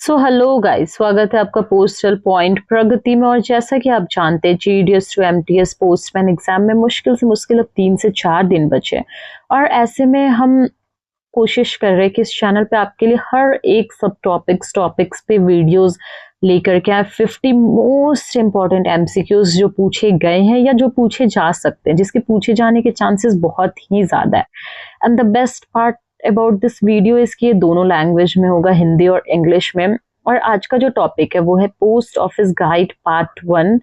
So hello guys, स्वागत है आपका पोस्टल पॉइंट प्रगति में। और जैसा कि आप जानते हैं, GDS to MTS postman exam में मुश्किल से मुश्किल अब 3 से 4 दिन बचे और ऐसे में हम कोशिश कर रहे हैं कि इस चैनल पे आपके लिए हर एक सब टॉपिक्स पे वीडियोस लेकर के आए। 50 मोस्ट इंपॉर्टेंट एमसीक्यूज जो पूछे गए हैं या जो पूछे जा सकते हैं, जिसके पूछे जाने के चांसेस बहुत ही ज्यादा है। And the best part about this video इसकी ये दोनों लैंग्वेज में होगा, हिंदी और इंग्लिश में। और आज का जो टॉपिक है वो है पोस्ट ऑफिस गाइड पार्ट 1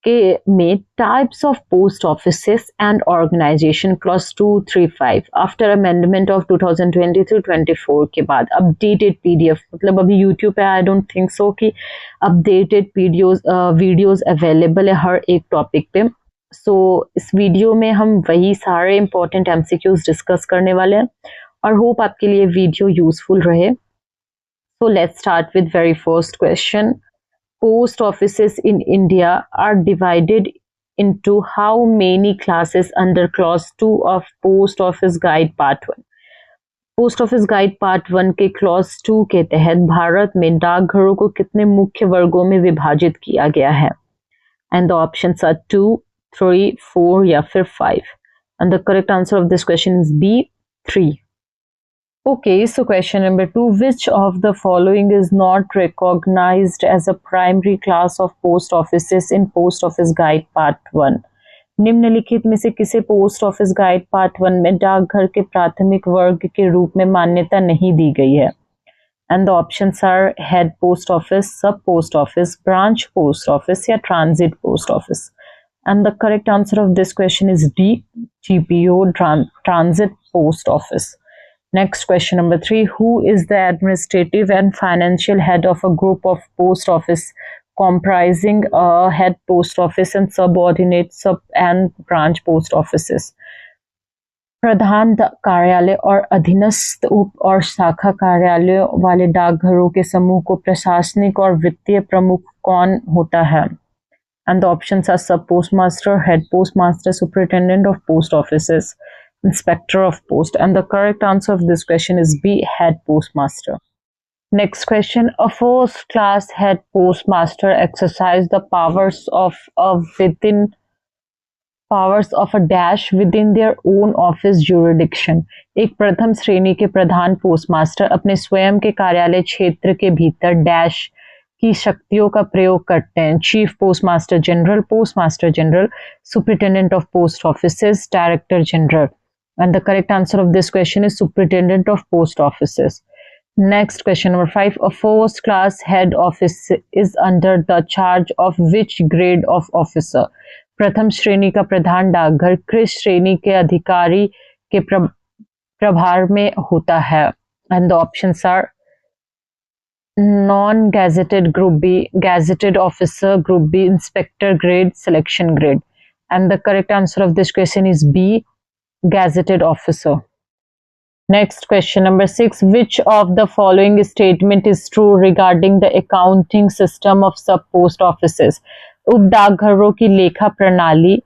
के में types of post offices and organisation clause 235 after amendment of 2023-24 के बाद अपडेटेड पीडीएफ। मतलब अभी यूट्यूब पे आई डोंट थिंक सो कि अपडेटेड वीडियोस अवेलेबल है हर एक टॉपिक पे। सो इस वीडियो में हम वही सारे इंपॉर्टेंट एमसीक्यूज डिस्कस करने वाले हैं और होप आपके लिए वीडियो यूजफुल रहे। So let's start with very first question. Post offices in India are divided into how many classes under clause 2 of Post Office Guide Part 1? Post Office Guide Part 1 के clause 2 के तहत भारत में डाकघरों को कितने मुख्य वर्गों में विभाजित किया गया है? And the options are 2, 3, 4 या फिर 5. And the correct answer of this question is B, 3. Okay, so question number 2. Which of the following is not recognized as a primary class of post offices in Post Office Guide Part 1? निम्नलिखित में से किसे post office guide part 1 में डाकघर के प्राथमिक वर्ग के रूप में मान्यता नहीं दी गई है? And the options are head post office, sub post office, branch post office या transit post office. And the correct answer of this question is D, GPO, transit post office. Next, question number 3. Who is the administrative and financial head of a group of post office comprising a head post office and subordinate sub and branch post offices? प्रधान कार्यालय और अधीनस्थ उप और शाखा कार्यालयों वाले डाकघरों के समूह को प्रशासनिक और वित्तीय प्रमुख कौन होता है? And the options are sub postmaster, head postmaster, superintendent of post offices, inspector of post. And the correct answer of this question is B, head postmaster. Next question. A first class head postmaster exercise the powers of a dash within their own office jurisdiction. एक प्रथम श्रेणी के प्रधान postmaster अपने स्वयं के कार्यालय क्षेत्र के भीतर डैश की शक्तियों का प्रयोग करते हैं। Chief postmaster general, superintendent of post offices, director general. And the correct answer of this question is superintendent of post offices. Next, question number 5. A first class head office is under the charge of which grade of officer? प्रथम श्रेणी का प्रधान डाकघर किस श्रेणी के अधिकारी के प्रभार में होता है? And the options are non-gazetted group B, gazetted officer group B, inspector grade, selection grade. And the correct answer of this question is B, gazetted officer. Next, question number 6. Which of the following statement is true regarding the accounting system of sub post offices? उप डाकघरों की लेखा प्रणाली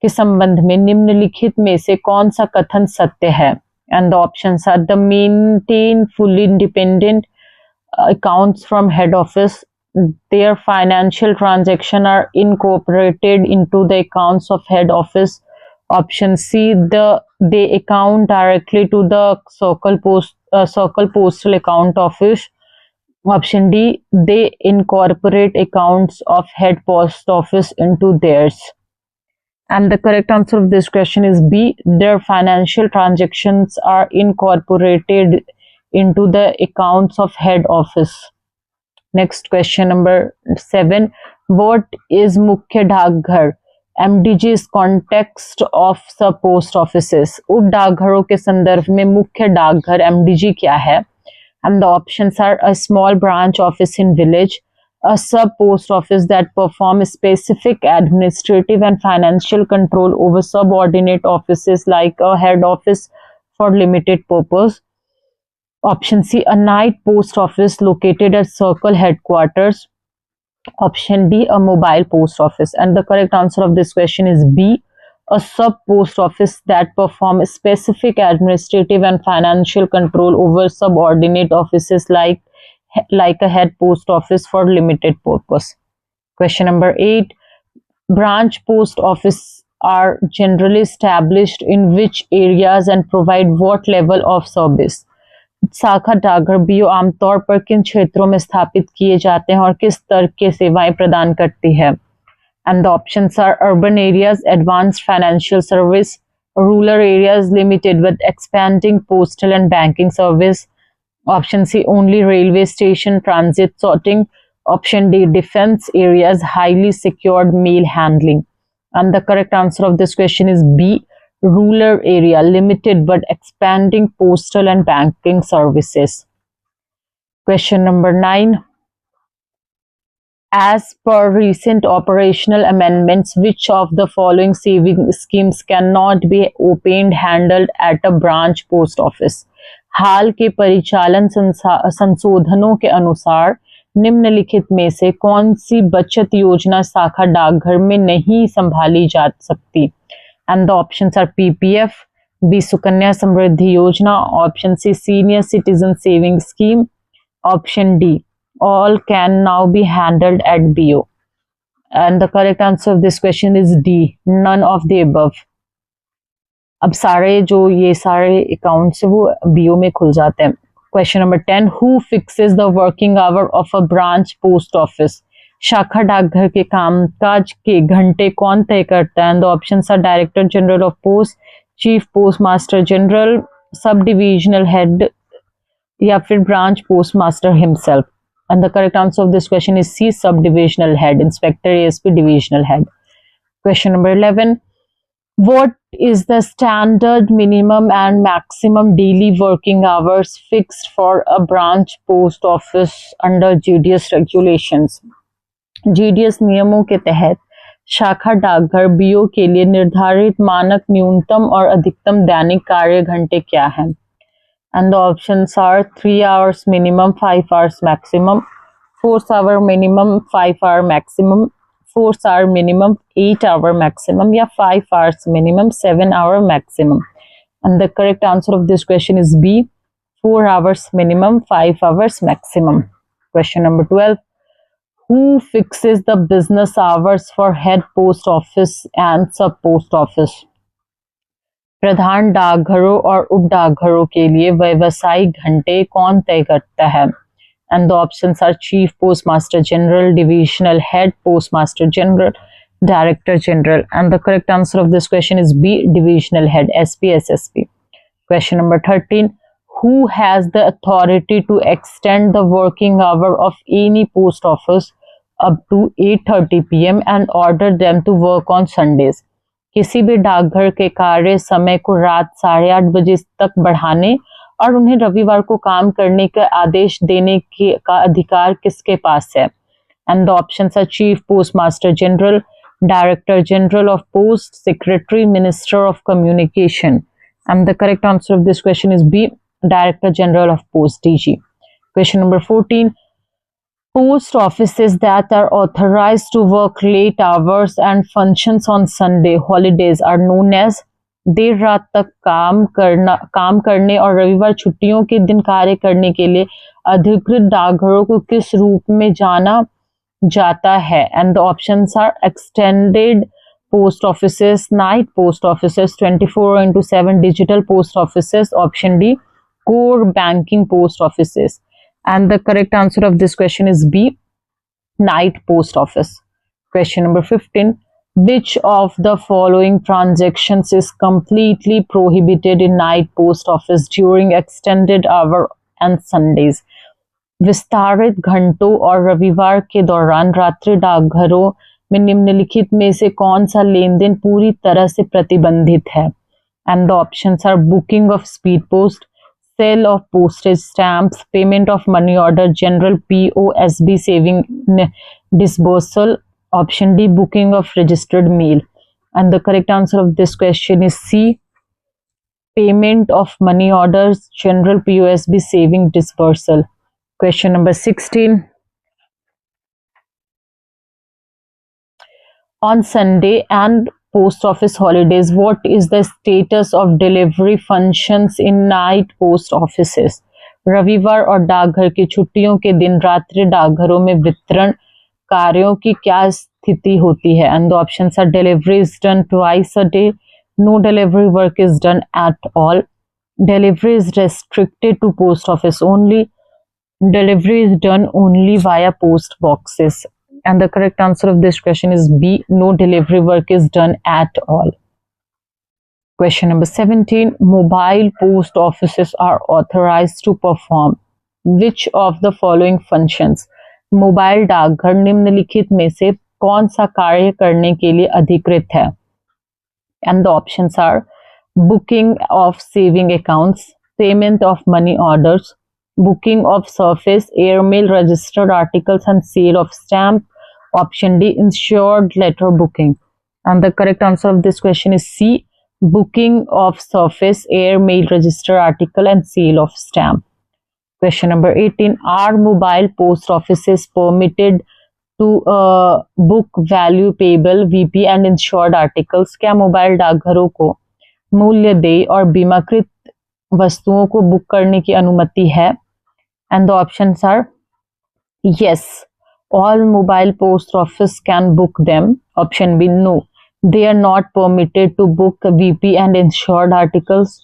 के संबंध में निम्नलिखित में से कौन सा कथन सत्य है? And the options are the maintain fully independent accounts from head office, their financial transaction are incorporated into the accounts of head office. Option C, they account directly to the circle postal account office. Option D, they incorporate accounts of head post office into theirs. And the correct answer of this question is B, their financial transactions are incorporated into the accounts of head office. Next, question number 7. What is मुख्य डाकघर? MDG is context of sub post offices. उप डाकघरों के संदर्भ में मुख्य डाकघर MDG क्या है? And the options are a small branch office in village, a sub post office that perform specific administrative and financial control over subordinate offices like a head office for limited purpose. Option C, a night post office located at circle headquarters. Option D, a mobile post office. And the correct answer of this question is B, a sub post office that perform specific administrative and financial control over subordinate offices like like a head post office for limited purpose. Question number 8. Branch post office are generally established in which areas and provide what level of service? शाखा डाकघर BO आमतौर पर किन क्षेत्रों में स्थापित किए जाते हैं और किस स्तर के सेवाएं प्रदान करती है? And the options are urban areas, advanced financial service, rural areas limited with expanding postal and banking service. Option C, only railway station transit sorting. Option D, defense areas, highly secured mail handling. And the correct answer of this question is B, rural area, limited but expanding postal and banking services. Question number 9. As per recent operational amendments, which of the following saving schemes cannot be opened handled at a branch post office? हाल के परिचालन संशोधनों के अनुसार निम्नलिखित में से कौन सी बचत योजना शाखा डाकघर में नहीं संभाली जा सकती? And the options are PPF, B Sukanya Samriddhi Yojana, option C senior citizen saving scheme, option D all can now be handled at BO. And the correct answer of this question is D, none of the above. अब सारे जो ये सारे accounts है वो BO में खुल जाते हैं. Question number 10. Who fixes the working hour of a branch post office? शाखा डाकघर के कामकाज के घंटे कौन तय करता है? And the options are Director General of Post, Chief Postmaster General, Sub Divisional Head या फिर Branch Postmaster himself. And the correct answer of this question is C, Sub-Divisional Head, Inspector ASP Divisional Head. Question number 11. What is the standard minimum and maximum daily working hours fixed for a branch post office under GDS regulations? GDS नियमों के तहत शाखा डाकघर BO के लिए निर्धारित मानक न्यूनतम और अधिकतम दैनिक कार्य घंटे क्या हैं? And the options are 3 hours minimum, 5 hours maximum, 4 hour minimum, 5 hour maximum, 4 hour minimum, 8 hour maximum, या 5 hours minimum, 7 hour maximum. And the correct answer of this question is B, 4 hours minimum, 5 hours maximum. Question number 12. Who fixes the business hours for head post office and sub post office? प्रधान डाकघरों और उप डाकघरों के लिए व्यवसायिक घंटे कौन तय करता है? And the options are chief post master general, divisional head post master general, director general. And the correct answer of this question is B, divisional head, SPSSP. Question number 13. Who has the authority to extend the working hour of any post office up to 8:30 PM and order them to work on Sundays? किसी भी डाकघर के कार्य समय को रात 8:30 बजे तक बढ़ाने और उन्हें रविवार को काम करने का आदेश देने का अधिकार किसके पास है? And the options are chief post master general, director general of post, secretary, minister of communication. And the correct answer of this question is B, director general of post, DG. Question number 14. Post offices that are authorized to work late hours and functions on Sunday holidays are known as. देर रात तक काम करने और रविवार छुट्टियों के दिन कार्य करने के लिए अधिकृत डाकघरों को किस रूप में जाना जाता है? And the options are extended post offices, night post offices, 24/7 digital post offices, option D core banking post offices. And the correct answer of this question is B, night post office. Question number 15. Which of the following transactions is completely prohibited in night post office during extended hour and Sundays? विस्तारित घंटों और रविवार के दौरान रात्रि डाकघरों में निम्नलिखित में से कौन सा लेन देन पूरी तरह से प्रतिबंधित है? And the options are booking of speed post, sale of postage stamps, payment of money order, general POSB saving disbursal, option D booking of registered mail. And the correct answer of this question is C, payment of money orders, general POSB saving disbursal. Question number 16. On Sunday and post office holidays, what is the status of delivery functions in night post offices? रविवार और डाकघर की छुट्टियों के दिन रात्रि डाकघरों में वितरण कार्यों की क्या स्थिति होती है? And the options are delivery is done twice a day, no delivery work is done at all, delivery is restricted to post office only, delivery is done only via post boxes. And the correct answer of this question is B, no delivery work is done at all. Question number 17, mobile post offices are authorized to perform which of the following functions? Mobile डाकघर निम्नलिखित में से कौन सा कार्य करने के लिए अधिकृत है? And the options are booking of saving accounts, payment of money orders, booking of surface, airmail, registered articles and sale of stamp. Option D, insured letter booking. And the correct answer of this question is C, booking of surface, airmail, registered article and sale of stamp. Question number 18, are mobile post offices permitted to book value payable, VP and insured articles? क्या mobile डाकघरों को मूल्य देय और बीमाकृत वस्तुओं को book करने की अनुमति है? And the options are yes, all mobile post office can book them. Option B, no, they are not permitted to book VP and insured articles.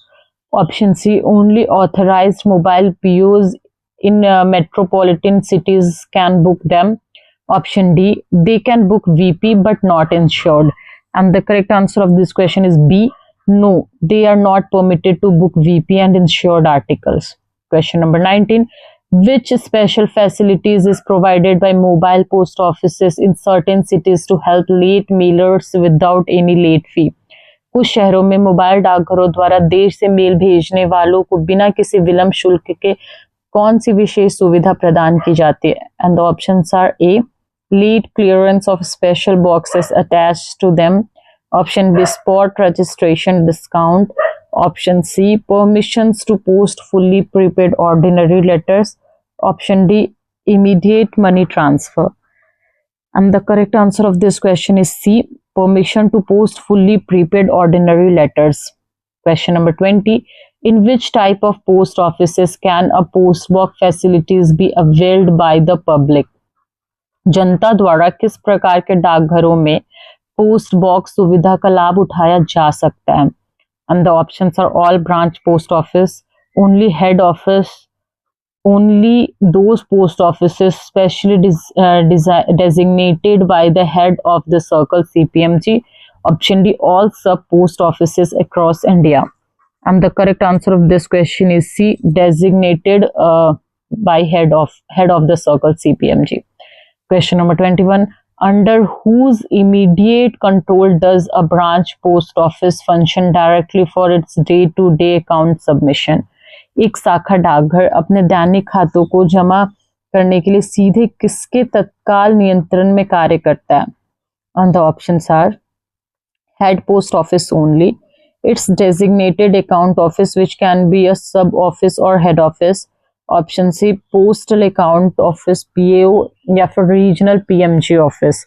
Option C, only authorized mobile POs in metropolitan cities can book them. Option D, they can book VP but not insured. And the correct answer of this question is B, no, they are not permitted to book VP and insured articles. Question number 19, which special facilities is provided by mobile post offices in certain cities to help late mailers without any late fee? कुछ शहरों में mobile डाकघरों द्वारा देर से mail भेजने वालों को बिना किसी विलंब शुल्क के कौन सी विशेष सुविधा प्रदान की जाती है? And the options are A, late clearance of special boxes attached to them. Option B, spot registration discount. Option C, permissions to post fully prepaid ordinary letters. Option D, immediate money transfer. And the correct answer of this question is C, permission to post fully prepaid ordinary letters. Question number 20, in which type of post offices can a post box facilities be availed by the public? जनता द्वारा किस प्रकार के डाकघरों में post box सुविधा का लाभ उठाया जा सकता है? And the options are all branch post office, only head office, only those post offices specially designated by the head of the circle CPMG. Option D, all sub post offices across India. And the correct answer of this question is C, designated by head of the circle CPMG. Question number 21, under whose immediate control does a branch post office function directly for its day-to-day account submission? एक शाखा डाकघर अपने दैनिक खातों को जमा करने के लिए सीधे किसके तत्काल नियंत्रण में कार्य करता है? And the options are head post office only, its designated account office which can be a sub office or head office. Option C, postal account office PAO या फिर regional PMG office.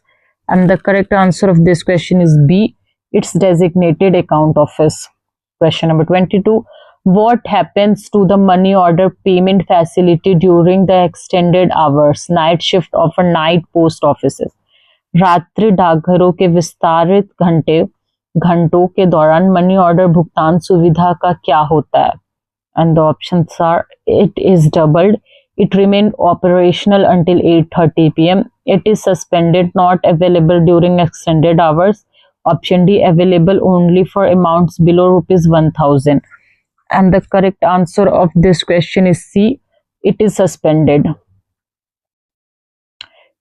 And the correct answer of this question is B, its designated account office. Question number 22, what happens to the money order payment facility during the extended hours night shift of a night post offices? रात्रि डाकघरों के विस्तारित घंटों के दौरान money order भुगतान सुविधा का क्या होता है? And the options are, it is doubled, it remained operational until 8:30 p.m, it is suspended, not available during extended hours. Option D, available only for amounts below ₹1,000. And the correct answer of this question is C, it is suspended.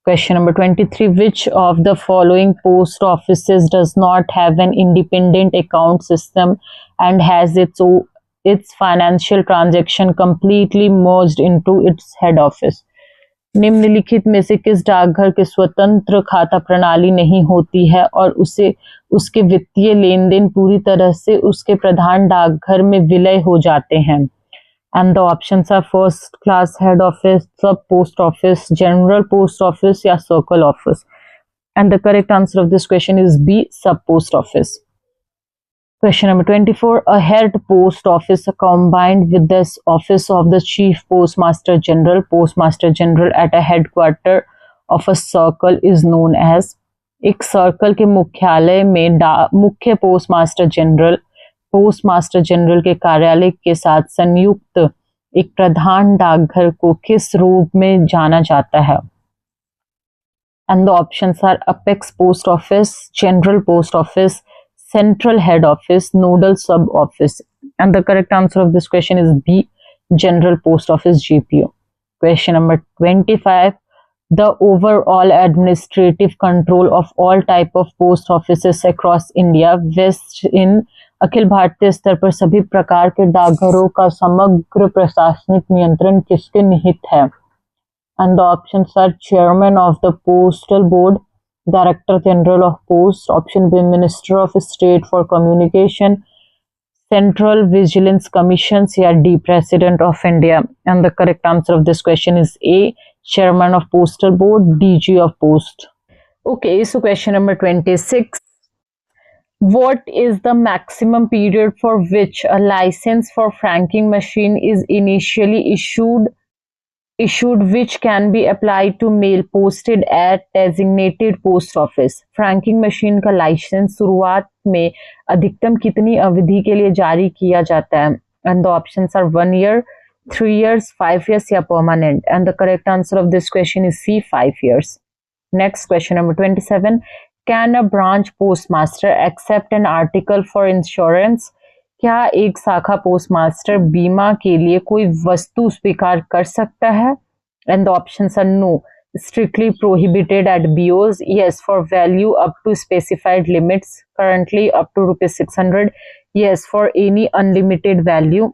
Question number 23, which of the following post offices does not have an independent account system and has its financial transaction completely merged into its head office? निम्नलिखित में से किस डाकघर के स्वतंत्र खाता प्रणाली नहीं होती है और उसके वित्तीय लेन देन पूरी तरह से उसके प्रधान डाकघर में विलय हो जाते हैं? And the options are first class head office, sub post office, general post office या circle office. And the correct answer of this question is B, sub post office. Question number 24. A head post office combined with this office of the chief postmaster general. Postmaster general at a headquarter of a circle is known as. एक circle के मुख्यालय में मुख्य postmaster general के कार्यालय के साथ संयुक्त एक प्रधान डाकघर को किस रूप में जाना जाता है? And the options are apex post office, general post office, central head office, nodal sub office. And the correct answer of this question is B, general post office, GPO. Question number 25. The overall administrative control of all type of post offices across India vests in Akhil Bharatiya स्तर पर सभी प्रकार के डाकघरों का समग्र प्रशासनिक नियंत्रण किसके निहित है? And the options are Chairman of the Postal Board, Director General of Post, option B, Minister of State for Communication, Central Vigilance Commissions, या D, President of India. And the correct answer of this question is A, Chairman of Postal Board, DG of Post. Okay, so question number 26. What is the maximum period for which a license for franking machine is initially issued which can be applied to mail posted at designated post office? Franking machine का licence शुरुआत में अधिकतम कितनी अवधि के लिए जारी किया जाता है? And the options are 1 year, 3 years, 5 years या permanent. And the correct answer of this question is C, 5 years. Next question number 27. Can a branch postmaster accept an article for insurance? क्या एक शाखा पोस्टमास्टर बीमा के लिए कोई वस्तु स्वीकार कर सकता है? And the options are no, strictly prohibited at BOs, yes for value up to specified limits, currently up to rupees 600, yes for any unlimited value,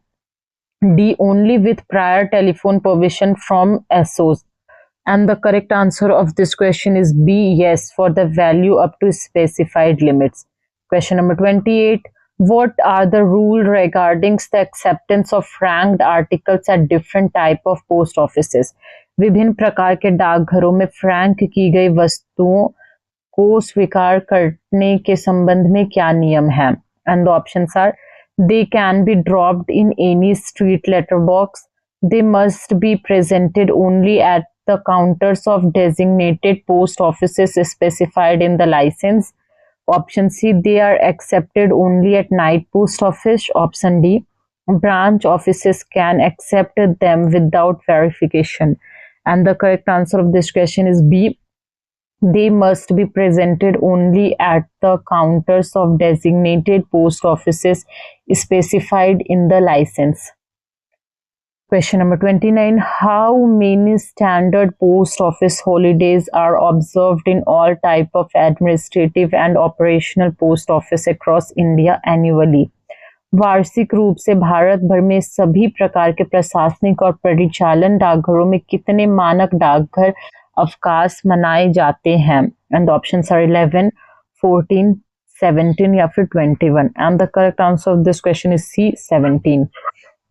D, only with prior telephone permission from SOs. And the correct answer of this question is B, yes for the value up to specified limits. Question number 28. What are the rules regarding the acceptance of franked articles at different type of post offices? विभिन्न प्रकार के डाकघरों में Frank की गई वस्तुओं को स्वीकार करने के संबंध में क्या नियम है? And the options are: they can be dropped in any street letter box, they must be presented only at the counters of designated post offices specified in the license. Option C, they are accepted only at night post office. Option D, branch offices can accept them without verification. And the correct answer of this question is B, they must be presented only at the counters of designated post offices specified in the license. Question number 29. How many standard post office holidays are observed in all type of administrative and operational post office across India annually? वार्षिक रूप से भारत भर में सभी प्रकार के प्रशासनिक और परिचालन डाकघरों में कितने मानक डाकघर अवकाश मनाए जाते हैं? And the options are 11, 14, 17 या फिर 21. And the correct answer of this question is C, 17.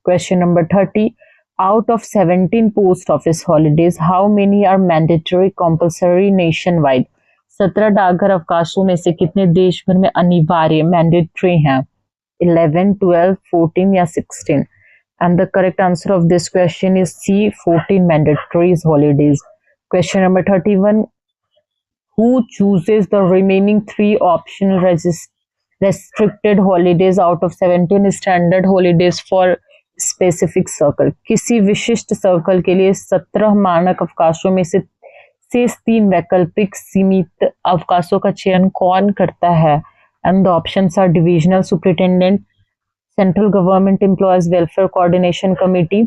Question number 30. Out of 17 post office holidays, how many are mandatory compulsory nationwide? 17 डाकघर अवकाशों में से कितने देश भर में अनिवार्य मैंडेटरी हैं? 11, 12, 14 या 16. And the correct answer of this question is C, 14 mandatory holidays. Question number 31. Who chooses the remaining 3 optional restricted holidays out of 17 standard holidays for specific circle? किसी विशिष्ट सर्कल के लिए 17 मानक अवकाशों में से 3 वैकल्पिक सीमित अवकाशों का चयन कौन करता है? And the options are divisional superintendent, central government employees welfare coordination committee,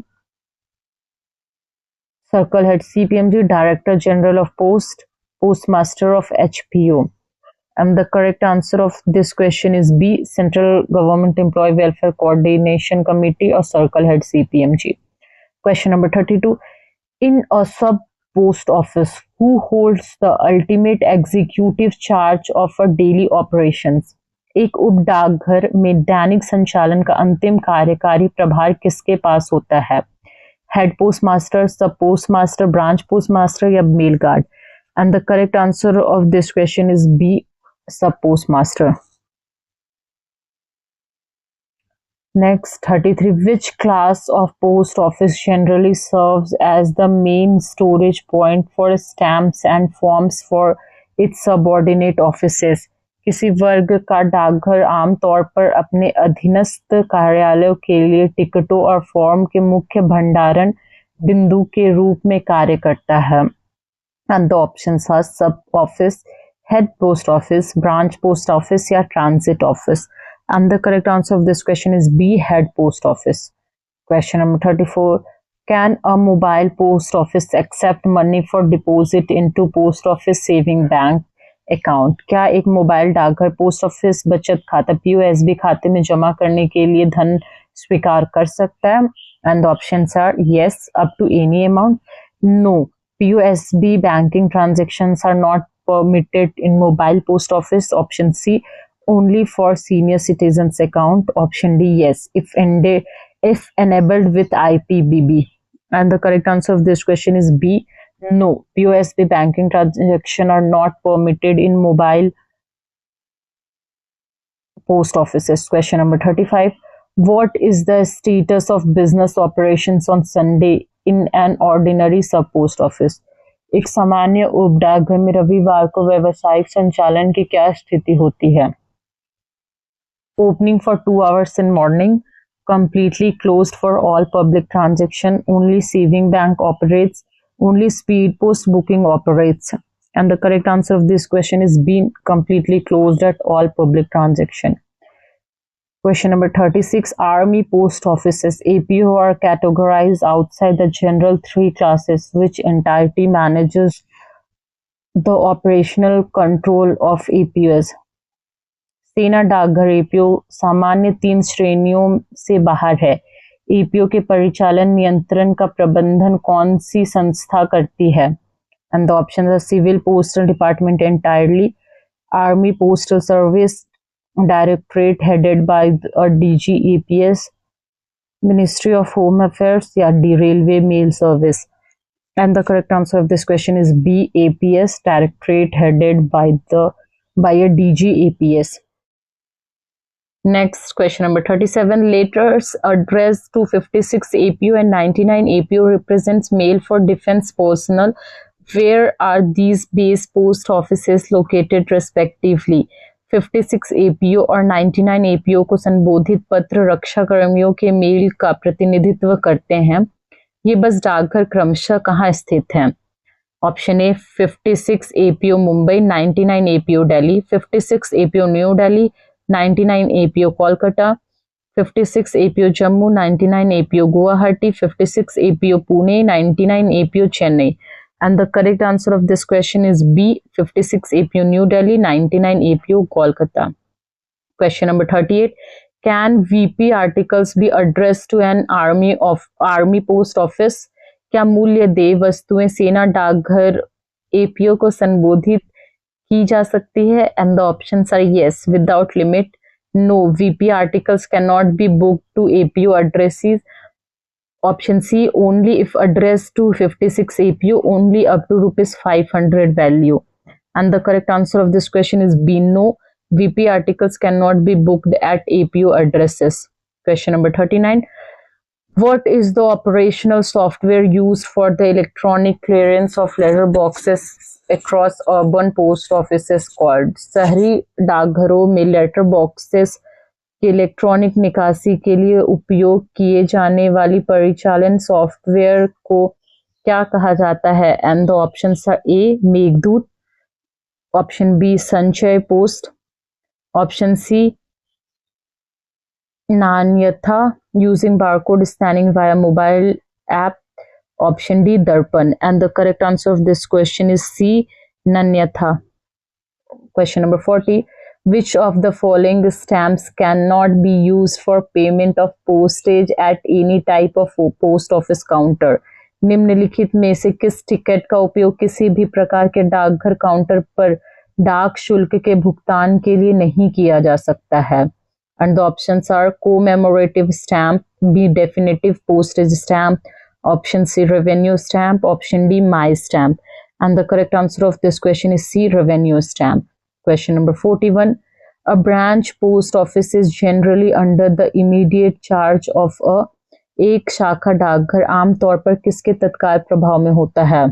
circle head CPMG, director general of post, postmaster of HPO. And the correct answer of this question is B, Central Government Employee Welfare Coordination Committee or Circle Head CPMG. Question number 32. In a sub post office, who holds the ultimate executive charge of a daily operations? एक उप डाकघर में दैनिक संचालन का अंतिम कार्यकारी प्रभार किसके पास होता है? Head postmaster, sub postmaster, branch postmaster या mail guard? And the correct answer of this question is B, sub postmaster. Next, 33. Which class of post office generally serves as the main storage point for stamps and forms for its subordinate offices? किसी वर्ग का डाकघर आमतौर पर अपने अधीनस्थ कार्यालयों के लिए टिकटों और फॉर्म के मुख्य भंडारण बिंदु के रूप में कार्य करता है। And the options are sub office, head post office, branch post office या transit office. And the correct answer of this question is B, head post office. Question number 34. Can a mobile post office accept money for deposit into post office saving bank account? क्या एक mobile डाकघर post office बचत खाता POSB खाते में जमा करने के लिए धन स्वीकार कर सकता है? And the options are yes, up to any amount. No, POSB banking transactions are not permitted in mobile post office. Option C, only for senior citizens account. Option D, yes, if enabled with IPBB. And the correct answer of this question is B, no, POSB banking transaction are not permitted in mobile post offices. Question number 35. What is the status of business operations on Sunday in an ordinary sub post office? एक सामान्य उप डाकघर में रविवार को व्यावसायिक संचालन की क्या स्थिति होती है? Opening for 2 hours in morning, completely closed for all public transaction, only saving bank operates, only speed post booking operates. And the correct answer of this question is B, completely closed at all public transaction. Question number 36. Army post offices APO are categorized outside the general three classes, which entirety manages the operational control of APOs? सेना डाकघर APO सामान्य 3 श्रेणियों से बाहर है। APO के परिचालन नियंत्रण का प्रबंधन कौन सी संस्था करती है? And the option are civil postal department entirely, army postal service directorate headed by DG APS, ministry of home affairs या D railway mail service? And the correct answer of this question is B, APS, directorate headed by a DG APS. Next, question number 37. Letters addressed to 56 APO and 99 APO represents mail for defense personnel. Where are these base post offices located respectively? 56 APO और 99 APO को संबोधित पत्र रक्षा कर्मियों के mail का प्रतिनिधित्व करते हैं। ये बस डाकघर क्रमशः कहाँ स्थित हैं? Option A 56 APO Mumbai, 99 APO Delhi, 56 APO new Delhi, 99 APO Kolkata, 56 APO Jammu, 99 APO Guwahati, 56 APO Pune, 99 APO Chennai. And the correct answer of this question is B, 56 APO New Delhi, 99 APO Kolkata. Question number 38. Can VP articles be addressed to an army post office? क्या मूल्य देय वस्तुएं सेना डाकघर APO को संबोधित की जा सकती है? And the options are yes, without limit, no, VP articles can not be book to APO addresses. Option C, only if addressed to 56 APO, only up to ₹500 value. And the correct answer of this question is B, no, VP articles cannot be booked at APO addresses. Question number 39. What is the operational software used for the electronic clearance of letter boxes across urban post offices called? शहरी डाकघरों में letter boxes की electronic निकासी के लिए उपयोग किए जाने वाली परिचालन सॉफ्टवेयर को क्या कहा जाता है? And the options are A, Meghdoot, option B Sanchay post, option C Nanyatha using barcode scanning via mobile app, option D Darpan. And the correct answer of this question is C, Nanyatha. Question number 40. Which of the following stamps cannot be used for payment of postage at any type of post office counter? निम्नलिखित में से किस ticket का उपयोग किसी भी प्रकार के डाकघर काउंटर पर डाक शुल्क के भुगतान के लिए नहीं किया जा सकता है? And the options are commemorative stamp, B definitive postage stamp, option C revenue stamp, option D my stamp. And the correct answer of this question is C, revenue stamp. Question number 41. A branch post office is generally under the immediate charge of a एक शाखा डाकघर आमतौर पर किसके तत्काल प्रभाव में होता है?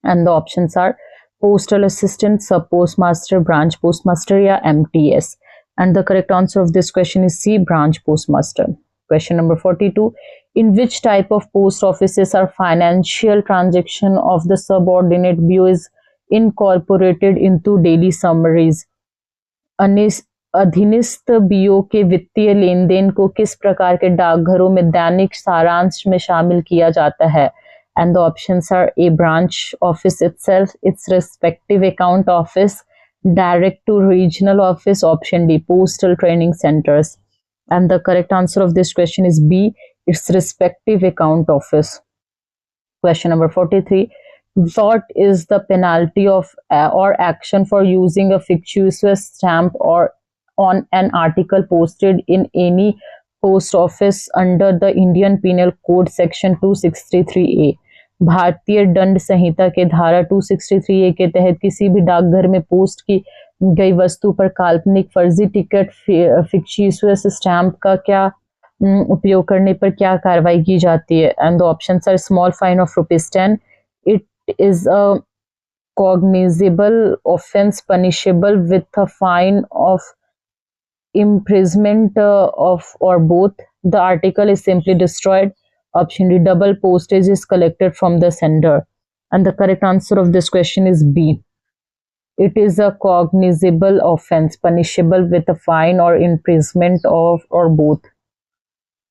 And the options are postal assistant, sub postmaster, branch postmaster या MTS. And the correct answer of this question is C, branch postmaster. Question number 42. In which type of post offices are financial transaction of the subordinate BO is incorporated into daily summaries? अधीनस्थ BO के वित्तीय लेन then को किस प्रकार के डाकघरों में दैनिक सारांश में शामिल किया जाता है? And the options are A, branch office itself, its respective account office, direct to regional office, option D, postal training centers. And the correct answer of this question is B, its respective account office. Question number 43. What is the penalty of or action for using a fictitious stamp or on an article posted in any post office under the Indian Penal Code section 263A? भारतीय दंड संहिता के धारा 263A के तहत किसी भी डाकघर में पोस्ट की गई वस्तु पर काल्पनिक फर्जी टिकट फिक्टिशियस स्टैम्प का क्या उपयोग करने पर क्या कार्रवाई की जाती है? And the options are small fine of ₹10. It is a cognizable offense punishable with a fine of imprisonment of or both. The article is simply destroyed. Option D, double postage is collected from the sender. And the correct answer of this question is B. It is a cognizable offense punishable with a fine or imprisonment of or both.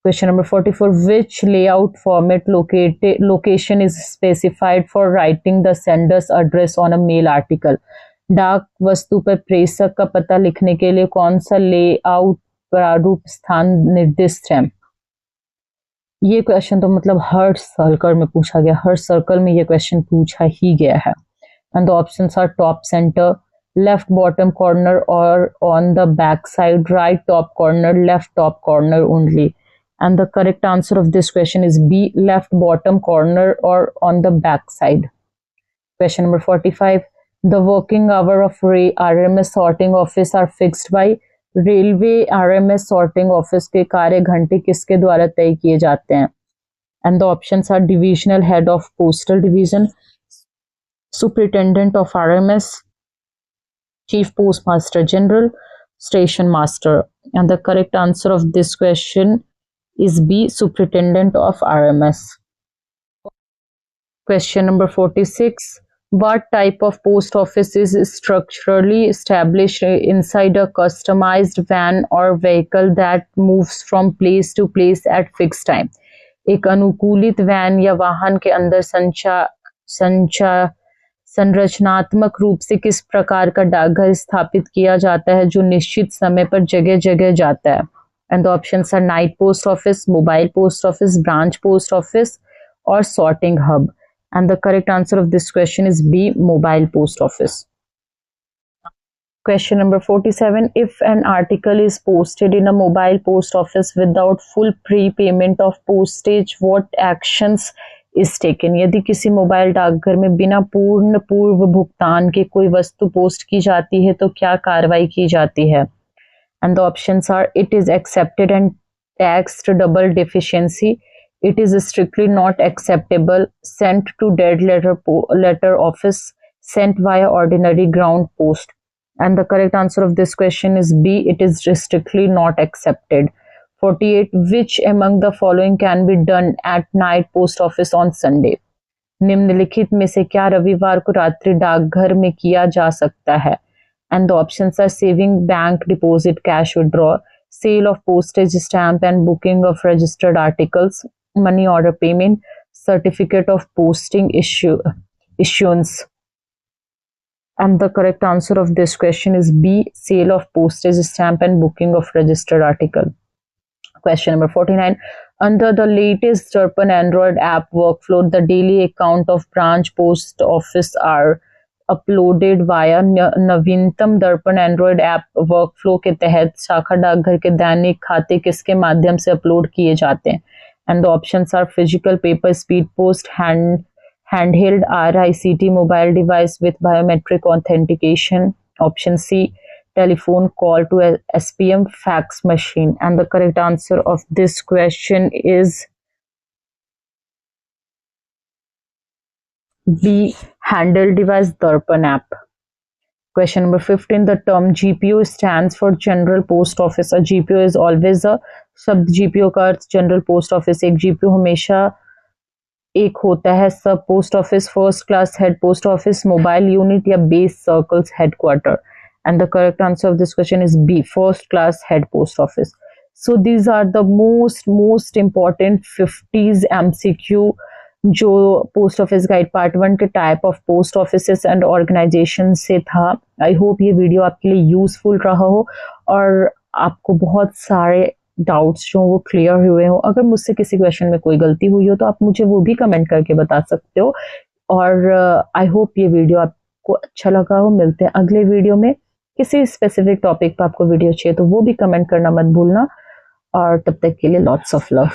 Question number 44. Which layout format location is specified for writing the sender's address on a mail article? डाक वस्तु पर प्रेषक का पता लिखने के लिए कौन सा लेआउट प्रारूप स्थान निर्दिष्ट है? ये क्वेश्चन तो मतलब हर सर्कल में पूछा गया, हर सर्कल में ये क्वेश्चन पूछा ही गया है. And the options are top centre, left bottom corner और on the back side, right top corner, left top corner only. And the correct answer of this question is B, left bottom corner or on the back side. Question number 45. The working hour of RMS sorting office are fixed by Railway RMS sorting office के कार्य घंटे किसके द्वारा तय किए जाते हैं? And the options are divisional head of postal division, superintendent of RMS, chief postmaster general, station master. And the correct answer of this question is B, superintendent of RMS. Question number 46. What type of post office is structurally established inside a customized van or vehicle that moves from place to place at fixed time? एक अनुकूलित van या वाहन के अंदर संरचनात्मक रूप से किस प्रकार का डाकघर स्थापित किया जाता है जो निश्चित समय पर जगह जगह जाता है? And the options are night post office, mobile post office, branch post office, or sorting hub. And the correct answer of this question is B, mobile post office. Question number 47. If an article is posted in a mobile post office without full prepayment of postage, what actions is taken? यदि किसी mobile डाकघर में बिना पूर्ण पूर्व भुगतान के कोई वस्तु पोस्ट की जाती है तो क्या कार्रवाई की जाती है? And the options are: it is accepted and taxed double deficiency, it is strictly not acceptable, sent to dead letter office, sent via ordinary ground post. And the correct answer of this question is B, it is strictly not accepted. 48. Which among the following can be done at night post office on Sunday? निम्नलिखित में से क्या रविवार को रात्रि डाकघर में किया जा सकता है? And the options are saving bank deposit, cash withdrawal, sale of postage stamp and booking of registered articles, money order payment, certificate of posting issuance. And the correct answer of this question is B, sale of postage stamp and booking of registered article. Question number 49. Under the latest Darpan Android app workflow, the daily account of branch post office are uploaded via नवीनतम दर्पण Android app workflow के तहत शाखा डाकघर के दैनिक खाते किसके माध्यम से अपलोड किए जाते हैं? And the options are physical paper, speed post, handheld RICT mobile device with biometric authentication, option C, telephone call to a SPM fax machine? And the correct answer of this question is B. Handle device Darpan app. Question number 15. The term GPO stands for General Post Office. A GPO is always a शब्द GPO का अर्थ general post office. एक GPO हमेशा एक होता है sub post office, first class head post office, mobile unit या base circles headquarter. And the correct answer of this question is B. First class head post office. So these are the most important 50s MCQ जो post office guide part 1 के type of post offices and organisation से था. I hope ये video आपके लिए useful रहा हो और आपको बहुत सारे डाउट्स जो वो क्लियर हुए हो. अगर मुझसे किसी क्वेश्चन में कोई गलती हुई हो तो आप मुझे वो भी कमेंट करके बता सकते हो. और आई होप ये वीडियो आपको अच्छा लगा हो. मिलते हैं अगले वीडियो में. किसी स्पेसिफिक टॉपिक पर आपको वीडियो चाहिए तो वो भी कमेंट करना मत भूलना. और तब तक के लिए लॉट्स ऑफ लव.